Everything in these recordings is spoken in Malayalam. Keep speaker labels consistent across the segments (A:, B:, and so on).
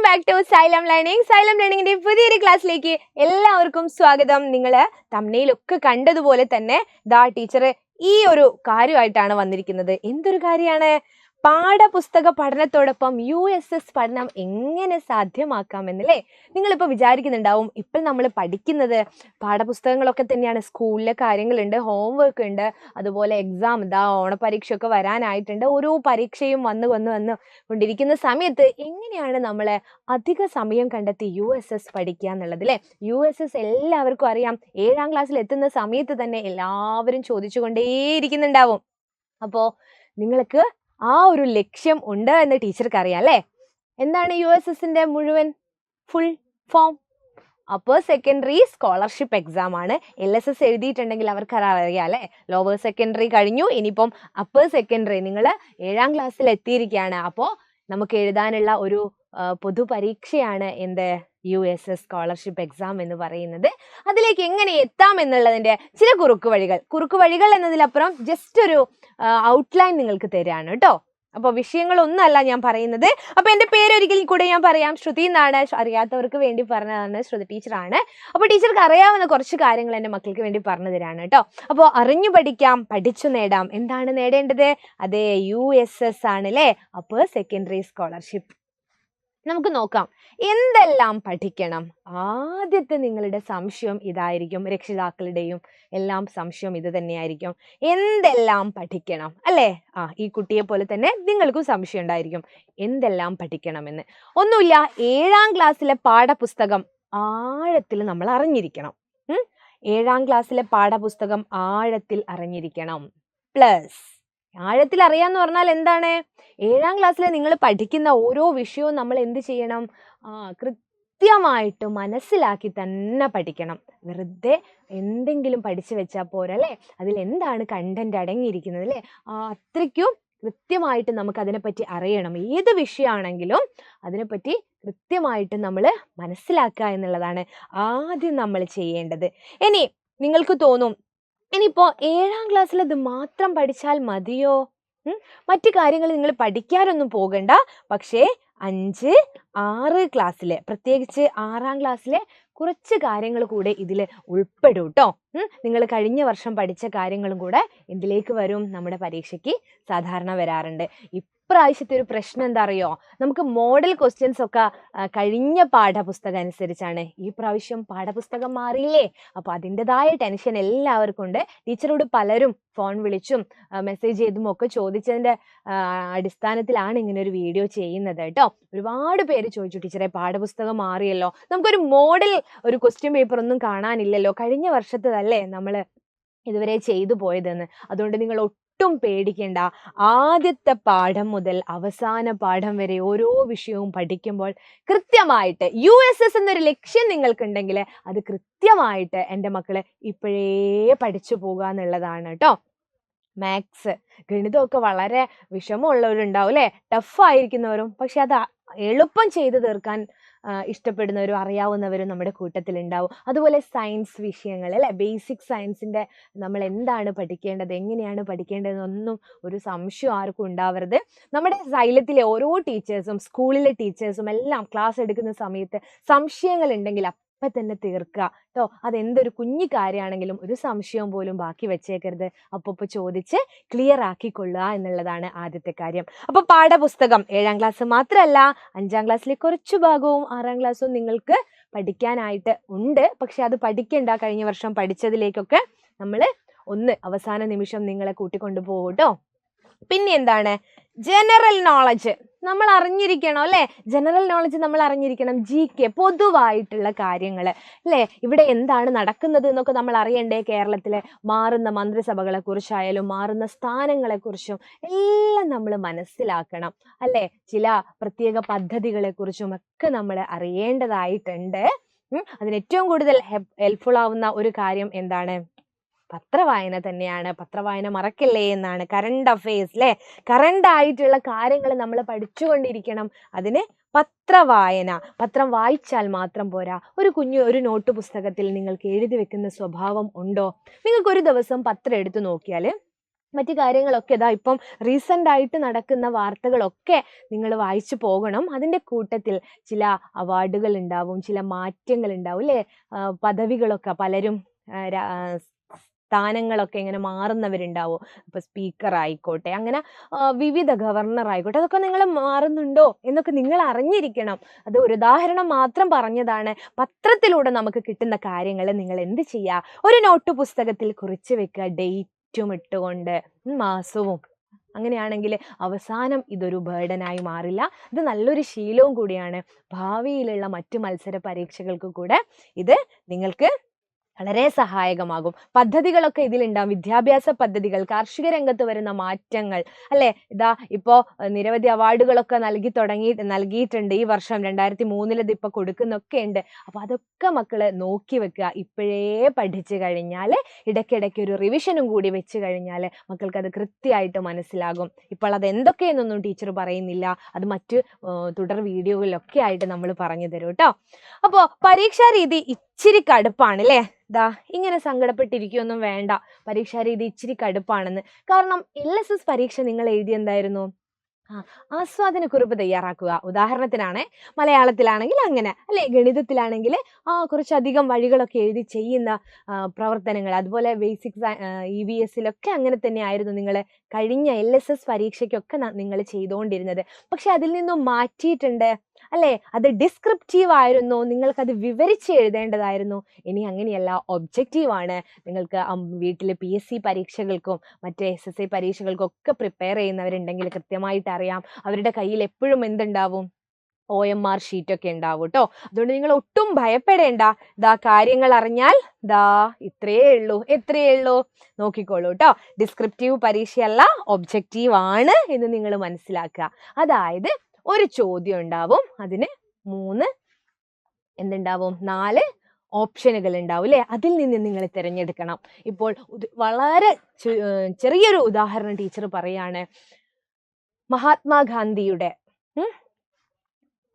A: Back to Xylem learning. Xylem ലേണിംഗിന്റെ പുതിയൊരു ക്ലാസ്സിലേക്ക് എല്ലാവർക്കും സ്വാഗതം. നിങ്ങൾ തംബ്നെയിലൊക്കെ കണ്ടതുപോലെ തന്നെ ടീച്ചർ ഈ ഒരു കാര്യമായിട്ടാണ് വന്നിരിക്കുന്നത്. എന്തൊരു കാര്യമാണ്? പാഠപുസ്തക പഠനത്തോടൊപ്പം USS പഠനം എങ്ങനെ സാധ്യമാക്കാമെന്നല്ലേ നിങ്ങളിപ്പോൾ വിചാരിക്കുന്നുണ്ടാവും. ഇപ്പോൾ നമ്മൾ പഠിക്കുന്നത് പാഠപുസ്തകങ്ങളൊക്കെ തന്നെയാണ്. സ്കൂളിലെ കാര്യങ്ങളുണ്ട്, ഹോംവർക്ക് ഉണ്ട്, അതുപോലെ എക്സാം ഓണപരീക്ഷയൊക്കെ വരാനായിട്ടുണ്ട്. ഓരോ പരീക്ഷയും വന്ന് കൊണ്ടിരിക്കുന്ന സമയത്ത് എങ്ങനെയാണ് നമ്മൾ അധിക സമയം കണ്ടെത്തി USS പഠിക്കുക എന്നുള്ളത് അല്ലേ? USS എല്ലാവർക്കും അറിയാം. 7ാം ക്ലാസ്സിൽ എത്തുന്ന സമയത്ത് തന്നെ എല്ലാവരും ചോദിച്ചുകൊണ്ടേയിരിക്കുന്നുണ്ടാവും. അപ്പോൾ നിങ്ങൾക്ക് ആ ഒരു ലക്ഷ്യം ഉണ്ട് എന്ന് ടീച്ചർക്ക് അറിയാം അല്ലേ? എന്താണ് USSന്റെ മുഴുവൻ full form? Upper secondary scholarship exam ആണ്. LSS എഴുതിയിട്ടുണ്ടെങ്കിൽ അവർക്ക് അറിയാം അല്ലേ? ലോവർ സെക്കൻഡറി കഴിഞ്ഞു, ഇനിയിപ്പം അപ്പർ സെക്കൻഡറി നിങ്ങൾ 7ാം ക്ലാസ്സിൽ എത്തിയിരിക്കുകയാണ്. അപ്പോൾ നമുക്ക് എഴുതാനുള്ള ഒരു പൊതുപരീക്ഷയാണ് എന്ത്? USS സ്കോളർഷിപ്പ് എക്സാം എന്ന് പറയുന്നത്. അതിലേക്ക് എങ്ങനെ എത്താം എന്നുള്ളതിൻ്റെ ചില കുറുക്കു വഴികൾ എന്നതിലപ്പുറം ജസ്റ്റ് ഒരു ഔട്ട്ലൈൻ നിങ്ങൾക്ക് തരാണ് കേട്ടോ. അപ്പോൾ വിഷയങ്ങളൊന്നുമല്ല ഞാൻ പറയുന്നത്. അപ്പോൾ എൻ്റെ പേര് ഒരിക്കൽ കൂടെ ഞാൻ പറയാം, ശ്രുതി എന്നാണ്. അറിയാത്തവർക്ക് വേണ്ടി പറഞ്ഞതാണ്, ശ്രുതി ടീച്ചറാണ്. അപ്പോൾ ടീച്ചർക്ക് അറിയാവുന്ന കുറച്ച് കാര്യങ്ങൾ എൻ്റെ മക്കൾക്ക് വേണ്ടി പറഞ്ഞു തരാണ് കേട്ടോ. അപ്പോൾ അറിഞ്ഞു പഠിക്കാം, പഠിച്ചു നേടാം. എന്താണ് നേടേണ്ടത്? അതെ, USS ആണ് അല്ലേ? Upper secondary scholarship. നമുക്ക് നോക്കാം എന്തെല്ലാം പഠിക്കണം. ആദ്യത്തെ നിങ്ങളുടെ സംശയം ഇതായിരിക്കും, രക്ഷിതാക്കളുടെയും എല്ലാം സംശയം ഇത് തന്നെയായിരിക്കും. എന്തെല്ലാം പഠിക്കണം അല്ലേ? ഈ കുട്ടിയെ പോലെ തന്നെ നിങ്ങൾക്കും സംശയം ഉണ്ടായിരിക്കും എന്തെല്ലാം പഠിക്കണമെന്ന്. ഒന്നുമില്ല, 7ാം ക്ലാസ്സിലെ പാഠപുസ്തകം ആഴത്തിൽ നമ്മൾ അറിഞ്ഞിരിക്കണം. 7ാം ക്ലാസ്സിലെ പാഠപുസ്തകം ആഴത്തിൽ അറിഞ്ഞിരിക്കണം. പ്ലസ് ആഴത്തിൽ അറിയാന്ന് പറഞ്ഞാൽ എന്താണ്? 7ാം ക്ലാസ്സിൽ നിങ്ങൾ പഠിക്കുന്ന ഓരോ വിഷയവും നമ്മൾ എന്ത് ചെയ്യണം? കൃത്യമായിട്ട് മനസ്സിലാക്കി തന്നെ പഠിക്കണം. വെറുതെ എന്തെങ്കിലും പഠിച്ചു വെച്ചാൽ പോരല്ലേ? അതിൽ എന്താണ് കണ്ടന്റ് അടങ്ങിയിരിക്കുന്നത് അല്ലേ? അത്രയ്ക്കും കൃത്യമായിട്ട് നമുക്ക് അതിനെപ്പറ്റി അറിയണം. ഏത് വിഷയമാണെങ്കിലും അതിനെപ്പറ്റി കൃത്യമായിട്ട് നമ്മൾ മനസ്സിലാക്കുക എന്നുള്ളതാണ് ആദ്യം നമ്മൾ ചെയ്യേണ്ടത്. ഇനി നിങ്ങൾക്ക് തോന്നും, ഇനിയിപ്പോൾ 7ാം ക്ലാസ്സിൽ ഇത് മാത്രം പഠിച്ചാൽ മതിയോ? മറ്റു കാര്യങ്ങൾ നിങ്ങൾ പഠിക്കാനൊന്നും പോകണ്ട. പക്ഷേ 5, 6 ക്ലാസ്സിലെ, പ്രത്യേകിച്ച് 6ാം ക്ലാസ്സിലെ കുറച്ച് കാര്യങ്ങൾ കൂടെ ഇതിൽ ഉൾപ്പെടും കേട്ടോ. നിങ്ങൾ കഴിഞ്ഞ വർഷം പഠിച്ച കാര്യങ്ങളും കൂടെ ഇതിലേക്ക് വരും. നമ്മുടെ പരീക്ഷയ്ക്ക് സാധാരണ വരാറുണ്ട്. ഇപ്രാവശ്യത്തെ ഒരു പ്രശ്നം എന്താ അറിയോ? നമുക്ക് മോഡൽ ക്വസ്റ്റ്യൻസ് ഒക്കെ കഴിഞ്ഞ പാഠപുസ്തകം അനുസരിച്ചാണ്. ഈ പ്രാവശ്യം പാഠപുസ്തകം മാറിയില്ലേ? അപ്പോൾ അതിൻ്റെതായ ടെൻഷൻ എല്ലാവർക്കും ഉണ്ട്. ടീച്ചറോട് പലരും ഫോൺ വിളിച്ചും മെസ്സേജ് ചെയ്തും ഒക്കെ ചോദിച്ചതിൻ്റെ അടിസ്ഥാനത്തിലാണ് ഇങ്ങനെ ഒരു വീഡിയോ ചെയ്യുന്നത് കേട്ടോ. ഒരുപാട് പേര് ചോദിച്ചു, ടീച്ചറെ പാഠപുസ്തകം മാറിയല്ലോ, നമുക്കൊരു മോഡൽ ഒരു ക്വസ്റ്റ്യൻ പേപ്പർ ഒന്നും കാണാനില്ലല്ലോ, കഴിഞ്ഞ വർഷത്തതല്ലേ നമ്മൾ ഇതുവരെ ചെയ്തു പോയതെന്ന്. അതുകൊണ്ട് നിങ്ങൾ ഒട്ടും പേടിക്കേണ്ട. ആദ്യത്തെ പാഠം മുതൽ അവസാന പാഠം വരെ ഓരോ വിഷയവും പഠിക്കുമ്പോൾ കൃത്യമായിട്ട് USS എന്നൊരു ലക്ഷ്യം നിങ്ങൾക്കുണ്ടെങ്കിൽ അത് കൃത്യമായിട്ട് എൻ്റെ മക്കളെ ഇപ്പോഴേ പഠിച്ചു പോകുക എന്നുള്ളതാണ് കേട്ടോ. മാത്സ്, ഗണിതമൊക്കെ വളരെ വിഷമമുള്ളവരുണ്ടാവും അല്ലേ? ടഫായിരിക്കുന്നവരും, പക്ഷെ അത് എളുപ്പം ചെയ്തു തീർക്കാൻ ഇഷ്ടപ്പെടുന്നവരും അറിയാവുന്നവരും നമ്മുടെ കൂട്ടത്തിലുണ്ടാവും. അതുപോലെ സയൻസ് വിഷയങ്ങൾ അല്ലേ? ബേസിക് സയൻസിൻ്റെ നമ്മൾ എന്താണ് പഠിക്കേണ്ടത്, എങ്ങനെയാണ് പഠിക്കേണ്ടതെന്നൊന്നും ഒരു സംശയം ആർക്കും ഉണ്ടാവരുത്. നമ്മുടെ സൈലത്തിലെ ഓരോ ടീച്ചേഴ്സും സ്കൂളിലെ ടീച്ചേഴ്സും എല്ലാം ക്ലാസ് എടുക്കുന്ന സമയത്ത് സംശയങ്ങൾ ഉണ്ടെങ്കിൽ അപ്പം തന്നെ തീർക്കുക കേട്ടോ. അതെന്തൊരു കുഞ്ഞു കാര്യമാണെങ്കിലും ഒരു സംശയം പോലും ബാക്കി വെച്ചേക്കരുത്. അപ്പോൾ ചോദിച്ച് ക്ലിയർ ആക്കിക്കൊള്ളുക എന്നുള്ളതാണ് ആദ്യത്തെ കാര്യം. അപ്പോൾ പാഠപുസ്തകം 7ാം ക്ലാസ് മാത്രമല്ല, 5ാം ക്ലാസ്സിലെ കുറച്ചു ഭാഗവും 6ാം ക്ലാസ്സും നിങ്ങൾക്ക് പഠിക്കാനായിട്ട് ഉണ്ട്. പക്ഷെ അത് പഠിക്കണ്ട, കഴിഞ്ഞ വർഷം പഠിച്ചതിലേക്കൊക്കെ നമ്മൾ ഒന്ന് അവസാന നിമിഷം നിങ്ങളെ കൂട്ടിക്കൊണ്ടു പോകും കേട്ടോ. പിന്നെ എന്താണ്? ജനറൽ നോളജ് നമ്മൾ അറിഞ്ഞിരിക്കണം അല്ലേ? ജനറൽ നോളജ് നമ്മൾ അറിഞ്ഞിരിക്കണം. GK, പൊതുവായിട്ടുള്ള കാര്യങ്ങൾ അല്ലേ? ഇവിടെ എന്താണ് നടക്കുന്നത് എന്നൊക്കെ നമ്മൾ അറിയണ്ടേ? കേരളത്തിലെ മാറുന്ന മന്ത്രിസഭകളെ കുറിച്ചായാലും മാറുന്ന സ്ഥാനങ്ങളെക്കുറിച്ചും എല്ലാം നമ്മൾ മനസ്സിലാക്കണം അല്ലേ? ചില പ്രത്യേക പദ്ധതികളെ കുറിച്ചും ഒക്കെ നമ്മൾ അറിയേണ്ടതായിട്ടുണ്ട്. അതിന് ഏറ്റവും കൂടുതൽ ഹെൽപ്ഫുൾ ആവുന്ന ഒരു കാര്യം എന്താണ്? പത്രവായന തന്നെയാണ്. പത്രവായന മറക്കല്ലേ എന്നാണ്. കറണ്ട് അഫയേഴ്സ് അല്ലേ? കറണ്ട് ആയിട്ടുള്ള കാര്യങ്ങൾ നമ്മൾ പഠിച്ചുകൊണ്ടിരിക്കണം. അതിന് പത്രവായന, പത്രം വായിച്ചാൽ മാത്രം പോരാ. ഒരു നോട്ട് പുസ്തകത്തിൽ നിങ്ങൾക്ക് എഴുതി വെക്കുന്ന സ്വഭാവം ഉണ്ടോ? നിങ്ങൾക്ക് ഒരു ദിവസം പത്രം എടുത്തു നോക്കിയാൽ മറ്റു കാര്യങ്ങളൊക്കെ ഇതാ ഇപ്പം റീസെൻ്റ് ആയിട്ട് നടക്കുന്ന വാർത്തകളൊക്കെ നിങ്ങൾ വായിച്ചു പോകണം. അതിൻ്റെ കൂട്ടത്തിൽ ചില അവാർഡുകൾ ഉണ്ടാവും, ചില മാറ്റങ്ങൾ ഉണ്ടാവും അല്ലേ? പദവികളൊക്കെ പലരും സ്ഥാനങ്ങളൊക്കെ ഇങ്ങനെ മാറുന്നവരുണ്ടാവും. ഇപ്പൊ സ്പീക്കർ ആയിക്കോട്ടെ, അങ്ങനെ വിവിധ ഗവർണർ ആയിക്കോട്ടെ, അതൊക്കെ നിങ്ങൾ മാറുന്നുണ്ടോ എന്നൊക്കെ നിങ്ങൾ അറിഞ്ഞിരിക്കണം. അത് ഒരു ഉദാഹരണം മാത്രം പറഞ്ഞതാണ്. പത്രത്തിലൂടെ നമുക്ക് കിട്ടുന്ന കാര്യങ്ങൾ നിങ്ങൾ എന്ത് ചെയ്യുക, ഒരു നോട്ട് പുസ്തകത്തിൽ കുറിച്ച് വെക്കുക, ഡേറ്റും ഇട്ടുകൊണ്ട് മാസവും. അങ്ങനെയാണെങ്കിൽ അവസാനം ഇതൊരു ബേർഡനായി മാറില്ല. ഇത് നല്ലൊരു ശീലവും കൂടിയാണ്. ഭാവിയിലുള്ള മറ്റു മത്സര പരീക്ഷകൾക്ക് കൂടെ ഇത് നിങ്ങൾക്ക് വളരെ സഹായകമാകും. പദ്ധതികളൊക്കെ ഇതിലുണ്ടാവും. വിദ്യാഭ്യാസ പദ്ധതികൾ, കാർഷിക രംഗത്ത് വരുന്ന മാറ്റങ്ങൾ അല്ലേ? ഇതാ ഇപ്പോ നിരവധി അവാർഡുകളൊക്കെ നൽകിയിട്ടുണ്ട് ഈ വർഷം. 2003 ഇത് ഇപ്പൊ കൊടുക്കുന്നൊക്കെ ഉണ്ട്. അപ്പൊ അതൊക്കെ മക്കള് നോക്കി വെക്കുക. ഇപ്പോഴേ പഠിച്ചു കഴിഞ്ഞാൽ ഇടയ്ക്കിടയ്ക്ക് ഒരു റിവിഷനും കൂടി വെച്ച് കഴിഞ്ഞാൽ മക്കൾക്ക് അത് കൃത്യമായിട്ട് മനസ്സിലാകും. ഇപ്പോൾ അത് എന്തൊക്കെയെന്നൊന്നും ടീച്ചർ പറയുന്നില്ല, അത് മറ്റു തുടർ വീഡിയോകളിലൊക്കെ ആയിട്ട് നമ്മൾ പറഞ്ഞു തരും കേട്ടോ. അപ്പോൾ പരീക്ഷാ രീതി ഇച്ചിരി കടുപ്പാണ് അല്ലേ? ദാ ഇങ്ങനെ സങ്കടപ്പെട്ടിരിക്കുകയൊന്നും വേണ്ട. പരീക്ഷാ രീതി ഇച്ചിരി കടുപ്പാണെന്ന്. കാരണം LSS പരീക്ഷ നിങ്ങൾ എഴുതി എന്തായിരുന്നു? ആസ്വാദനക്കുറിപ്പ് തയ്യാറാക്കുക. ഉദാഹരണത്തിനാണ് മലയാളത്തിലാണെങ്കിൽ അങ്ങനെ അല്ലെ, ഗണിതത്തിലാണെങ്കിൽ കുറച്ചധികം വഴികളൊക്കെ എഴുതി ചെയ്യുന്ന പ്രവർത്തനങ്ങൾ. അതുപോലെ ബേസിക് EVS അങ്ങനെ തന്നെ ആയിരുന്നു നിങ്ങൾ കഴിഞ്ഞ LSS പരീക്ഷയ്ക്കൊക്കെ നിങ്ങൾ ചെയ്തുകൊണ്ടിരുന്നത്. പക്ഷെ അതിൽ നിന്നും മാറ്റിയിട്ടുണ്ട് അല്ലേ? അത് ഡിസ്ക്രിപ്റ്റീവ് ആയിരുന്നു, നിങ്ങൾക്കത് വിവരിച്ച് എഴുതേണ്ടതായിരുന്നു. ഇനി അങ്ങനെയല്ല, ഒബ്ജക്റ്റീവ് ആണ്. നിങ്ങൾക്ക് വീട്ടിൽ PSC പരീക്ഷകൾക്കും മറ്റേ SSC പരീക്ഷകൾക്കും ഒക്കെ പ്രിപ്പയർ ചെയ്യുന്നവരുണ്ടെങ്കിൽ കൃത്യമായിട്ട് അറിയാം, അവരുടെ കയ്യിൽ എപ്പോഴും എന്തുണ്ടാവും? OMR ഷീറ്റൊക്കെ ഉണ്ടാവും കേട്ടോ. അതുകൊണ്ട് നിങ്ങൾ ഒട്ടും ഭയപ്പെടേണ്ട. ദാ കാര്യങ്ങൾ അറിഞ്ഞാൽ ദാ ഇത്രയേ ഉള്ളൂ. എത്രയേ ഉള്ളൂ നോക്കിക്കോളൂ കേട്ടോ. ഡിസ്ക്രിപ്റ്റീവ് പരീക്ഷയല്ല, ഒബ്ജക്റ്റീവ് ആണ് എന്ന് നിങ്ങൾ മനസ്സിലാക്കുക. അതായത് ഒരു ചോദ്യം ഉണ്ടാവും, അതിന് 4 ഓപ്ഷനുകൾ ഉണ്ടാവും അല്ലേ? അതിൽ നിന്ന് നിങ്ങൾ തിരഞ്ഞെടുക്കണം. ഇപ്പോൾ വളരെ ചെറിയൊരു ഉദാഹരണം ടീച്ചർ പറയാണ്. മഹാത്മാഗാന്ധിയുടെ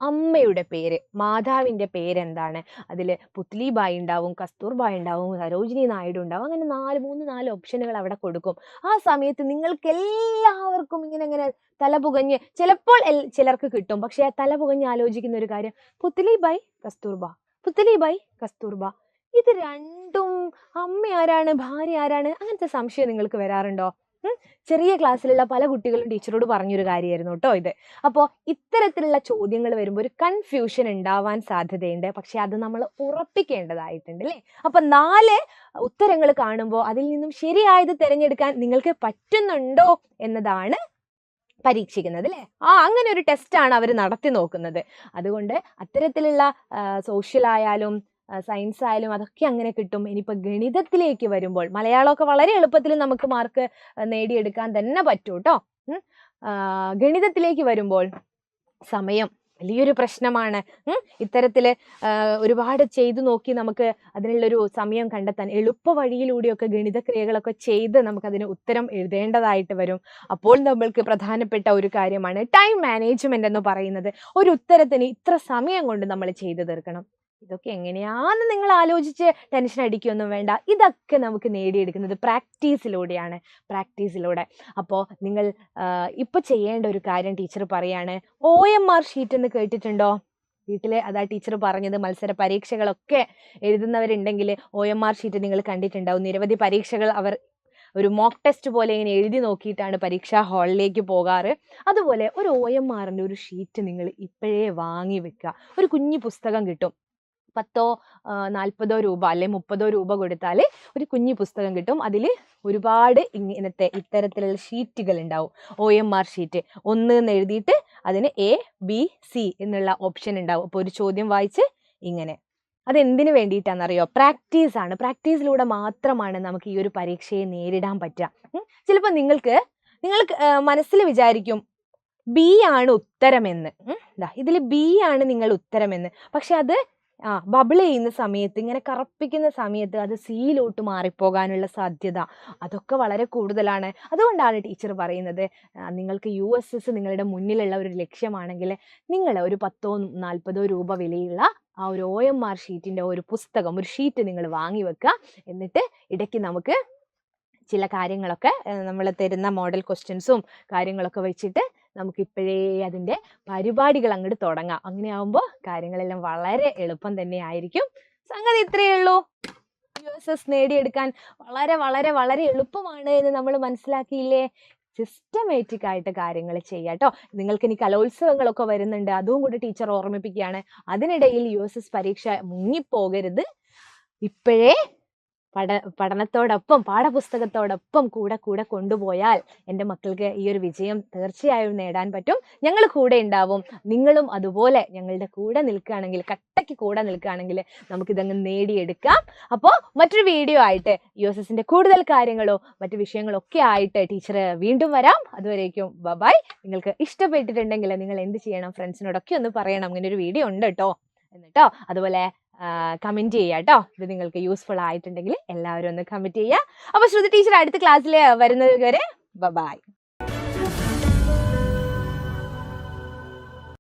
A: അമ്മയുടെ പേര്, മാതാവിൻ്റെ പേരെന്താണ്? അതിൽ പുത്ലിബായി ഉണ്ടാവും, കസ്തൂർബായി ഉണ്ടാവും, സരോജിനി നായിഡു ഉണ്ടാവും. അങ്ങനെ 4 ഓപ്ഷനുകൾ അവിടെ കൊടുക്കും. ആ സമയത്ത് നിങ്ങൾക്ക് എല്ലാവർക്കും ഇങ്ങനെ തലപുകഞ്ഞ്, ചിലപ്പോൾ ചിലർക്ക് കിട്ടും, പക്ഷെ തലപുകഞ്ഞ് ആലോചിക്കുന്ന ഒരു കാര്യം, പുത്ലിബായി കസ്തൂർബ, പുത്ലിബായി കസ്തൂർബ, ഇത് രണ്ടും അമ്മ ആരാണ്, ഭാര്യ ആരാണ്? അങ്ങനത്തെ സംശയം നിങ്ങൾക്ക് വരാറുണ്ടോ? ചെറിയ ക്ലാസ്സിലുള്ള പല കുട്ടികളും ടീച്ചറോട് പറഞ്ഞൊരു കാര്യമായിരുന്നു കേട്ടോ ഇത്. അപ്പോൾ ഇത്തരത്തിലുള്ള ചോദ്യങ്ങൾ വരുമ്പോൾ ഒരു കൺഫ്യൂഷൻ ഉണ്ടാവാൻ സാധ്യതയുണ്ട്. പക്ഷെ അത് നമ്മൾ ഉറപ്പിക്കേണ്ടതായിട്ടുണ്ട് അല്ലേ? അപ്പൊ 4 ഉത്തരങ്ങൾ കാണുമ്പോൾ അതിൽ നിന്നും ശരിയായത് തിരഞ്ഞെടുക്കാൻ നിങ്ങൾക്ക് പറ്റുന്നുണ്ടോ എന്നതാണ് പരീക്ഷിക്കുന്നത് അല്ലേ? അങ്ങനെ ഒരു ടെസ്റ്റാണ് അവർ നടത്തി നോക്കുന്നത്. അതുകൊണ്ട് അത്തരത്തിലുള്ള സോഷ്യൽ ആയാലും സയൻസ് ആയാലും അതൊക്കെ അങ്ങനെ കിട്ടും. ഇനിയിപ്പോൾ ഗണിതത്തിലേക്ക് വരുമ്പോൾ മലയാളമൊക്കെ വളരെ എളുപ്പത്തിൽ നമുക്ക് മാർക്ക് നേടിയെടുക്കാൻ തന്നെ പറ്റൂ കേട്ടോ. ഗണിതത്തിലേക്ക് വരുമ്പോൾ സമയം വലിയൊരു പ്രശ്നമാണ്. ഇത്തരത്തിൽ ഒരുപാട് ചെയ്തു നോക്കി നമുക്ക് അതിനുള്ളൊരു സമയം കണ്ടെത്താൻ എളുപ്പ വഴിയിലൂടെയൊക്കെ ഗണിതക്രിയകളൊക്കെ ചെയ്ത് നമുക്കതിന് ഉത്തരം എഴുതേണ്ടതായിട്ട് വരും. അപ്പോൾ നമ്മൾക്ക് പ്രധാനപ്പെട്ട ഒരു കാര്യമാണ് ടൈം മാനേജ്മെന്റ് എന്ന് പറയുന്നത്. ഒരു ഉത്തരത്തിന് ഇത്ര സമയം കൊണ്ട് നമ്മൾ ചെയ്തു തീർക്കണം. ഇതൊക്കെ എങ്ങനെയാണെന്ന് നിങ്ങൾ ആലോചിച്ച് ടെൻഷൻ അടിക്കുകയൊന്നും വേണ്ട. ഇതൊക്കെ നമുക്ക് നേടിയെടുക്കുന്നത് പ്രാക്ടീസിലൂടെയാണ്, പ്രാക്ടീസിലൂടെ. അപ്പോൾ നിങ്ങൾ ഇപ്പോൾ ചെയ്യേണ്ട ഒരു കാര്യം ടീച്ചർ പറയാണ്, OMR ഷീറ്റ് എന്ന് കേട്ടിട്ടുണ്ടോ? വീട്ടിൽ അതാ ടീച്ചർ പറഞ്ഞത്, മത്സര പരീക്ഷകളൊക്കെ എഴുതുന്നവരുണ്ടെങ്കിൽ OMR ഷീറ്റ് നിങ്ങൾ കണ്ടിട്ടുണ്ടാവും. നിരവധി പരീക്ഷകൾ അവർ ഒരു മോക്ക് ടെസ്റ്റ് പോലെ ഇങ്ങനെ എഴുതി നോക്കിയിട്ടാണ് പരീക്ഷാ ഹാളിലേക്ക് പോകാറ്. അതുപോലെ ഒരു OMRൻ്റെ ഒരു ഷീറ്റ് നിങ്ങൾ ഇപ്പോഴേ വാങ്ങി വെക്കുക. ഒരു കുഞ്ഞു പുസ്തകം കിട്ടും, 10-40 രൂപ അല്ലെ 30 രൂപ കൊടുത്താൽ ഒരു കുഞ്ഞു പുസ്തകം കിട്ടും. അതിൽ ഒരുപാട് ഇത്തരത്തിലുള്ള ഷീറ്റുകൾ ഉണ്ടാവും. OMR ഷീറ്റ് 1 എന്ന് എഴുതിയിട്ട് അതിന് ABC എന്നുള്ള ഓപ്ഷൻ ഉണ്ടാവും. അപ്പോൾ ഒരു ചോദ്യം വായിച്ച് ഇങ്ങനെ. അതെന്തിനു വേണ്ടിയിട്ടാണെന്നറിയോ? പ്രാക്ടീസ് ആണ്. പ്രാക്ടീസിലൂടെ മാത്രമാണ് നമുക്ക് ഈ ഒരു പരീക്ഷയെ നേരിടാൻ പറ്റുക. ചിലപ്പോൾ നിങ്ങൾക്ക് മനസ്സിൽ വിചാരിക്കും B ആണ് ഉത്തരമെന്ന്. ഇതിൽ B ആണ് നിങ്ങൾ ഉത്തരമെന്ന്. പക്ഷെ അത് ബബിൾ ചെയ്യുന്ന സമയത്ത്, ഇങ്ങനെ കറപ്പിക്കുന്ന സമയത്ത് അത് സിയിലോട്ട് മാറിപ്പോകാനുള്ള സാധ്യത അതൊക്കെ വളരെ കൂടുതലാണ്. അതുകൊണ്ടാണ് ടീച്ചർ പറയുന്നത്, നിങ്ങൾക്ക് USS നിങ്ങളുടെ മുന്നിലുള്ള ഒരു ലക്ഷ്യമാണെങ്കിൽ നിങ്ങൾ ഒരു 10-40 രൂപ വിലയുള്ള ആ ഒരു OMR ഷീറ്റിൻ്റെ ഒരു പുസ്തകം, ഒരു ഷീറ്റ് നിങ്ങൾ വാങ്ങി വെക്കുക. എന്നിട്ട് ഇടയ്ക്ക് നമുക്ക് ചില കാര്യങ്ങളൊക്കെ നമ്മൾ തരുന്ന മോഡൽ ക്വസ്റ്റ്യൻസും കാര്യങ്ങളൊക്കെ വെച്ചിട്ട് നമുക്ക് ഇപ്പോഴേ അതിൻ്റെ പരിപാടികൾ അങ്ങോട്ട് തുടങ്ങാം. അങ്ങനെ ആവുമ്പോൾ കാര്യങ്ങളെല്ലാം വളരെ എളുപ്പം തന്നെ ആയിരിക്കും. സംഗതി ഇത്രയേ ഉള്ളൂ. USS നേടിയെടുക്കാൻ വളരെ വളരെ വളരെ എളുപ്പമാണ് എന്ന് നമ്മൾ മനസ്സിലാക്കിയില്ലേ? സിസ്റ്റമാറ്റിക് ആയിട്ട് കാര്യങ്ങൾ ചെയ്യാട്ടോ. നിങ്ങൾക്ക് ഇനി കലോത്സവങ്ങളൊക്കെ വരുന്നുണ്ട്, അതും കൂടി ടീച്ചർ ഓർമ്മിപ്പിക്കുകയാണ്. അതിനിടയിൽ USS പരീക്ഷ മുങ്ങിപ്പോകരുത്. ഇപ്പോഴേ പഠനത്തോടൊപ്പം പാഠപുസ്തകത്തോടൊപ്പം കൂടെ കൊണ്ടുപോയാൽ എൻ്റെ മക്കൾക്ക് ഈ ഒരു വിജയം തീർച്ചയായും നേടാൻ പറ്റും. ഞങ്ങൾ കൂടെ ഉണ്ടാവും. നിങ്ങളും അതുപോലെ ഞങ്ങളുടെ കൂടെ നിൽക്കുകയാണെങ്കിൽ, കട്ടയ്ക്ക് കൂടെ നിൽക്കുകയാണെങ്കിൽ നമുക്കിതങ്ങ് നേടിയെടുക്കാം. അപ്പോൾ മറ്റൊരു വീഡിയോ ആയിട്ട് USSന്റെ കൂടുതൽ കാര്യങ്ങളോ മറ്റു വിഷയങ്ങളൊക്കെ ആയിട്ട് ടീച്ചർ വീണ്ടും വരാം. അതുവരേക്കും ബൈ. നിങ്ങൾക്ക് ഇഷ്ടപ്പെട്ടിട്ടുണ്ടെങ്കിൽ നിങ്ങൾ എന്ത് ചെയ്യണം? ഫ്രണ്ട്സിനോടൊക്കെ ഒന്ന് പറയണം, ഇങ്ങനെ ഒരു വീഡിയോ ഉണ്ട് എന്നിട്ടോ. അതുപോലെ കമൻറ്റ് ചെയ്യുക കേട്ടോ. ഇത് നിങ്ങൾക്ക് യൂസ്ഫുൾ ആയിട്ടുണ്ടെങ്കിൽ എല്ലാവരും ഒന്ന് കമൻറ്റ് ചെയ്യുക. അപ്പോൾ ശ്രുതി ടീച്ചർ അടുത്ത ക്ലാസ്സിൽ വരുന്നത് വരെ ബൈ.